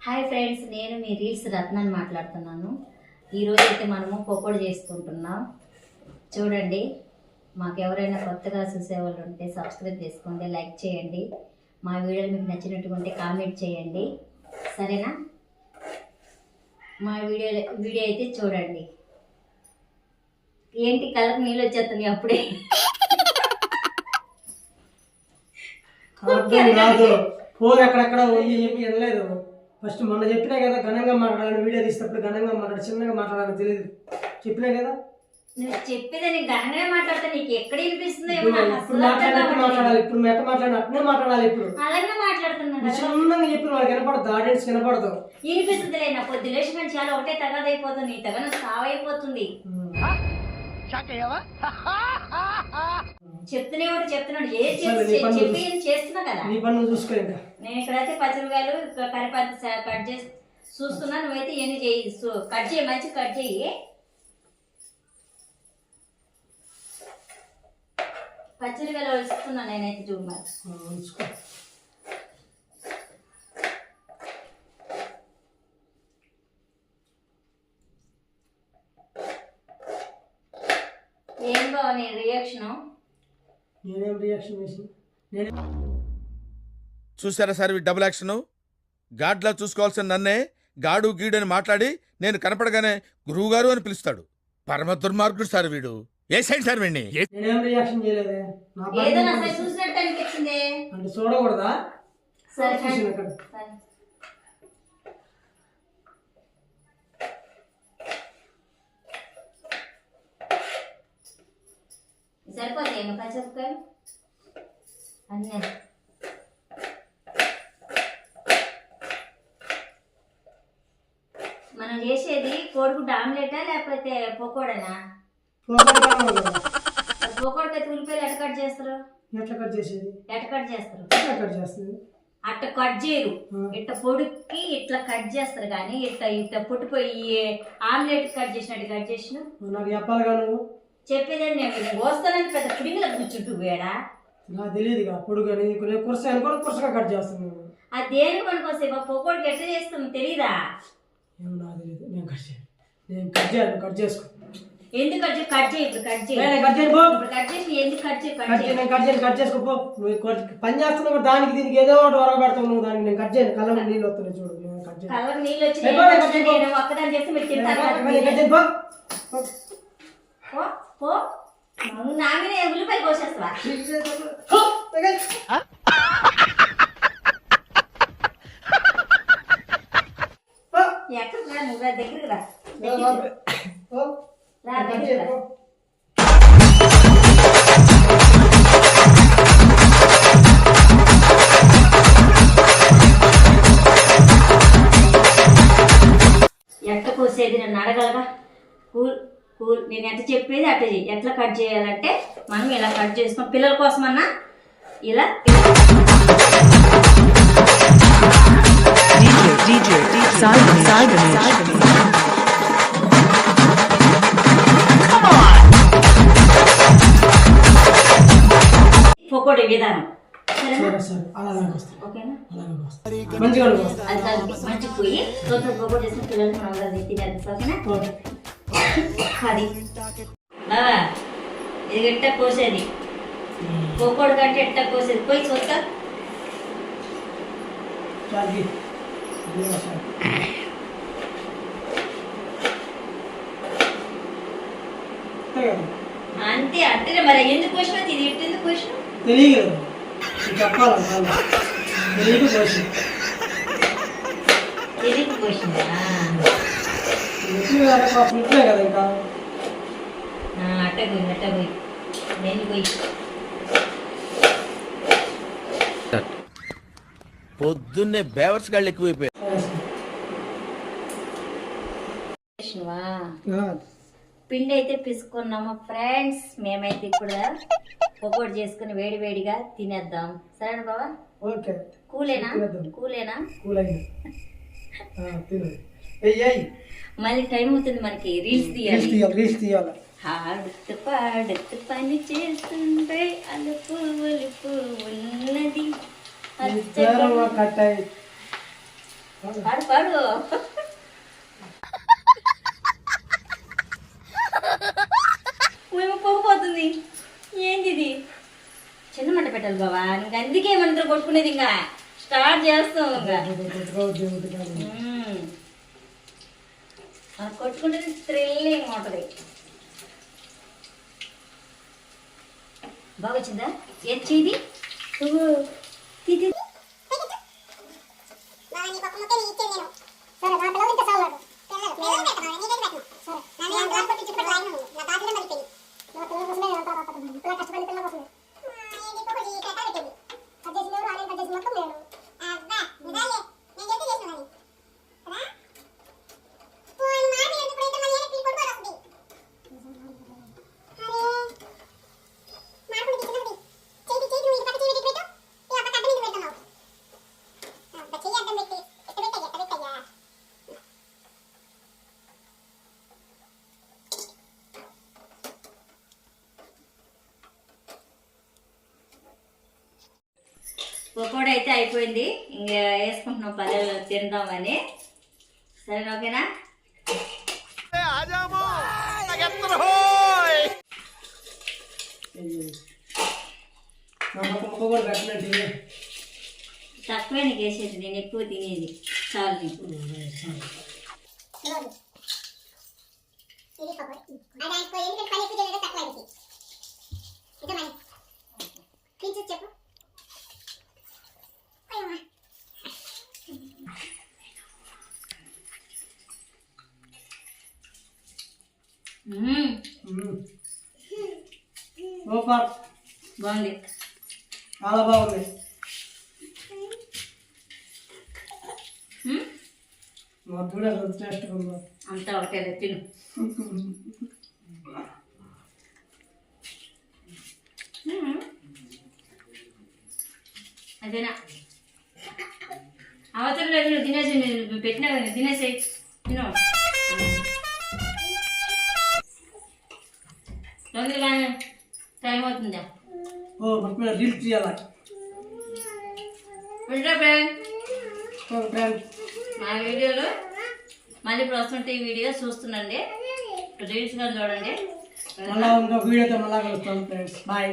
Hi friends, నేను మీ reels రత్నాన్ని మాట్లాడుతున్నాను. ఈరోజు అయితే మనము పకోడీ చేసుకుంటున్నాం. చూడండి, మాకు ఎవరైనా కొత్తగా చూసేవాళ్ళు ఉంటే సబ్స్క్రైబ్ చేసుకోండి, లైక్ చేయండి. మా వీడియోలు మీకు నచ్చినట్టు ఉంటే కామెంట్ చేయండి, సరేనా? మా వీడియో అయితే చూడండి. ఏంటి కళ్ళకు నీళ్ళు వచ్చేస్తున్నాయి అప్పుడే? ఫోన్ ఎక్కడెక్కడ ఉంది ఏమి వినలేదు. ఫస్ట్ మొన్న చెప్పినా కదా ఘనంగా మాట్లాడాలని, వీడియో తీసినప్పుడు ఘనంగా మాట్లాడాలి, చిన్నగా మాట్లాడాలని తెలియదు. చెప్పినా కదా నువ్వు చెప్పేది నేను ఘనంగా మాట్లాడతా, నీకు ఎక్కడ వినిపిస్తుందో ఇప్పుడు మాట్లాడాలి. ఇప్పుడు మెట్ట మాట్లాడి అట్నే మాట్లాడాలి. ఇప్పుడు అలాగే మాట్లాడుతున్నాను. చిన్నగా చెప్పిన వాళ్ళకి వినపడదు, ఆడియన్స్ వినపడదు. వినిపిస్తుంది లేనా? పొద్దు లేచి మంచి చాలా ఒకటే తగదైపోతుంది, నీ తగన సావైపోతుంది. చెప్తున్నాడు చెప్పి చేస్తున్నా కదా. నేను ఇక్కడైతే పచ్చిమిరకాయలు కరివేపాకు కట్ చేసి చూస్తున్నా, నువ్వైతే ఇవన్నీ చేయి. కట్ చేయి, మంచి కట్ చేయి. పచ్చిమిరకాయలు వస్తున్నా నేనైతే చూడు మరి. ఏం బావ నీ రియాక్షన్? నేనేం రియాక్షన్ చేసి చూసారా సార్ ఈ డబుల్ యాక్షన్? గాడ్లా చూసుకోవాల్సిన నన్నే గాడు గీడు అని మాట్లాడి నేను కనపడగానే గురువు గారు అని పిలుస్తాడు. పరమ దుర్మార్గుడు సార్ వీడు. ఏ సైడ్ సార్ వీడిని? నేనేం రియాక్షన్ చేయలేదే. ఏదో నా సైడ్ చూసినట్టు అనిపించింది. అంటే చూడకూడదా? సరే సరిపోతాయి పచ్చిమిరపకాయలు అన్నీ. మనం చేసేది కోడిగుడ్డు ఆమ్లెటా లేకపోతే పకోడానా? పకోడికి ఉల్లిపాయలు ఎట్ట కట్ చేస్తారు? ఎట్లా కట్ చేసేది? ఎట్ట కట్ చేస్తారు? అట్ట కట్ చేయరు, ఇట్ట పొడికి ఇట్లా కట్ చేస్తారు. కానీ ఇట్ట పొట్టిపోయి ఆమ్లెట్ కట్ చేసినట్టు కట్ చేసిన నాకు చెప్పాలిగా. నువ్వు చెప్పేదని నేను వస్తానని పెద్ద పుడింగిలో కూర్చుంటూ పోయాడా? నాకు తెలియదు. అప్పుడు కానీ కురసగా కట్ చేస్తాను. అది దేనికి పనికొస్తాయి? మా పొకోడికి ఎట్లా చేస్తాం తెలీదా? నాకు తెలియదు. నేను కట్ చేసుకో. ఎందుకు కట్ చేయి? ఇప్పుడు కట్ చేయి. కట్ చేసి ఎందుకు కట్ చేసుకోపో. నువ్వు పని చేస్తున్నావు దానికి దీనికి ఏదో ఒకటి వరకు పెడతావు. నువ్వు దానికి నేను కట్ చేయను. కళ్ళ నీళ్ళు వస్తున్నాయి చూడు. నేను కట్ చేయను. కళ్ళకి నీళ్ళు వచ్చి నేను ఒక్కదాన్ని చేస్తే మీరు తింటారు. నువ్వు నా మీద ఉల్లిపాయలు కోసేస్తావా? ఎక్కడ రా, నువ్వు రా, దగ్గరికి రా. దగ్గరికి రా. ఎట్ట కోసేది నన్ను అడగలగా? కూల్ నేను ఎట్లా చెప్పేది అట్లా చెయ్యి. ఎట్లా కట్ చేయాలంటే మనం ఇలా కట్ చేసుకొని పిల్లల కోసమన్నా ఇలా పకోడీ విధానం మంచి పోయి పకోడీ చేసిన పిల్లలకి మనం తినేది. ఓకేనా? అది బావా, ఇది ఎట్ట కోసేది పకోడీ కంటే ఎట్ట కోసేది పోయి చూస్తా. అంతే అంటే మరి ఎందుకు కోసినా ఇది ఎట్టు ఎందుకు కోసిన తెలియదు. తెలియదు కోసిందా? అట్టపోయి నేను పోయి పొద్దున్నే బేవర్స్ గాళ్ళు ఎక్కువైపోయాయి. పిండి అయితే పిసుకున్నాము ఫ్రెండ్స్. మేమైతే ఇప్పుడు పకోడీ చేసుకుని వేడి వేడిగా తినేద్దాం. సరేనా బావా? కూలేనా? మళ్ళీ టైం అవుతుంది మనకి. రీల్స్ తీయాలి. ఆడుతూ పాడుతూ పని చేస్తుంటే అలుపు ఒలుపు ఉన్నది. పాడు పాడు. మేము పొగిపోతుంది. ఏంది ఇది? చిన్న మంట పెట్టాలి బాబా. ఇంకా అందుకే మన కొట్టుకునేది. ఇంకా స్టార్ట్ చేస్తాం. ఇంకా కొట్టుకుంటే థ్రిల్లింగ్ ఉంటుంది. బాగా వచ్చిందా? ఏది పకోడీ అయితే అయిపోయింది. ఇంకా వేసుకుంటున్నాం పల్లెలు తిందామని. సరే ఓకేనా? తక్కువే నీకు వేసేది. నేను ఎక్కువ తినేది. చాలు నీకు. చెప్పు. సూపర్, బాగుంది. చాలా బాగుంది. మా కూడా టేస్ట్గా ఉందా? అంతా ఒకటే తిను. అదేనా అవసరం లేదు. నువ్వు తినేసి నువ్వు పెట్టినా కదా తినేసి తిను. తొందరగా టైం అవుతుందా? మొత్తం రీల్స్ చేయాలి. మా వీడియోలు మళ్ళీ ఇప్పుడు వస్తుంటే ఈ వీడియో చూస్తుండండి. రీల్స్ కానీ చూడండి. మళ్ళీ ఇంకొక వీడియోతో మళ్ళీ కలుస్తాం ఫ్రెండ్స్. బాయ్.